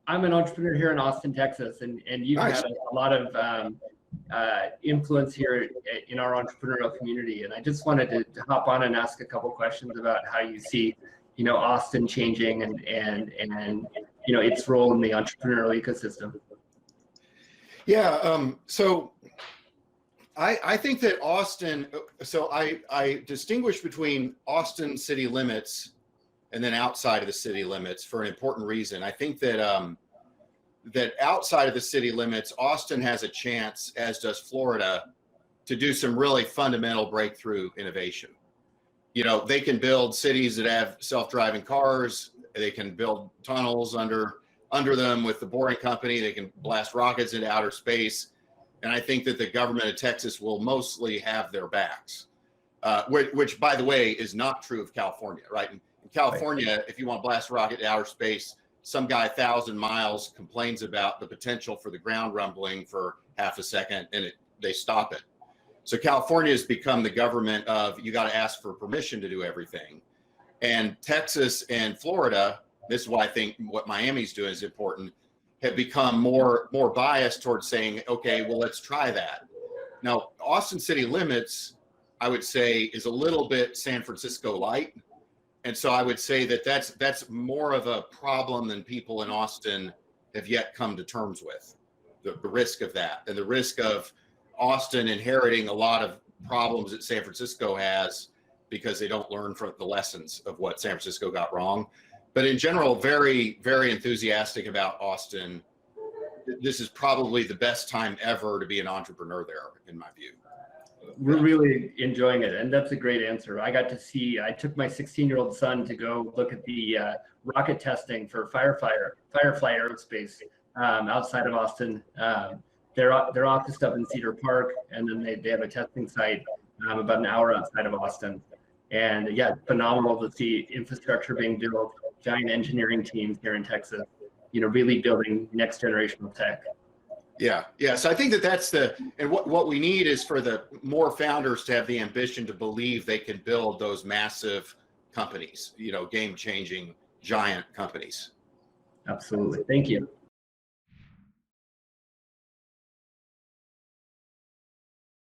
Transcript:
I'm an entrepreneur here in Austin, Texas, and you've Nice. had a lot of influence here in our entrepreneurial community. And I just wanted to hop on and ask a couple questions about how you see, Austin changing and its role in the entrepreneurial ecosystem. Yeah. So I think that Austin. So I distinguish between Austin city limits and then outside of the city limits for an important reason. I think that that outside of the city limits, Austin has a chance, as does Florida, to do some really fundamental breakthrough innovation. They can build cities that have self-driving cars. They can build tunnels under them with the Boring Company. They can blast rockets into outer space. And I think that the government of Texas will mostly have their backs, which, by the way, is not true of California, right? In California, if you want to blast a rocket to outer space, some guy 1,000 miles complains about the potential for the ground rumbling for half a second, and they stop it. So California has become the government of, you got to ask for permission to do everything. And Texas and Florida, this is why I think what Miami's doing is important, have become more biased towards saying, okay, well, let's try that. Now, Austin city limits, I would say, is a little bit San Francisco light. And so I would say that that's more of a problem than people in Austin have yet come to terms with, the risk of that, and the risk of Austin inheriting a lot of problems that San Francisco has because they don't learn from the lessons of what San Francisco got wrong. But in general, very, very enthusiastic about Austin. This is probably the best time ever to be an entrepreneur there, in my view. We're really enjoying it, and that's a great answer. I took my 16-year-old son to go look at the rocket testing for Firefly Aerospace outside of Austin. Their office up in Cedar Park, and then they have a testing site about an hour outside of Austin. And yeah, phenomenal to see infrastructure being built, giant engineering teams here in Texas, really building next generational tech. Yeah. So I think that's and what we need is for the more founders to have the ambition to believe they can build those massive companies, game-changing giant companies. Absolutely. Thank you.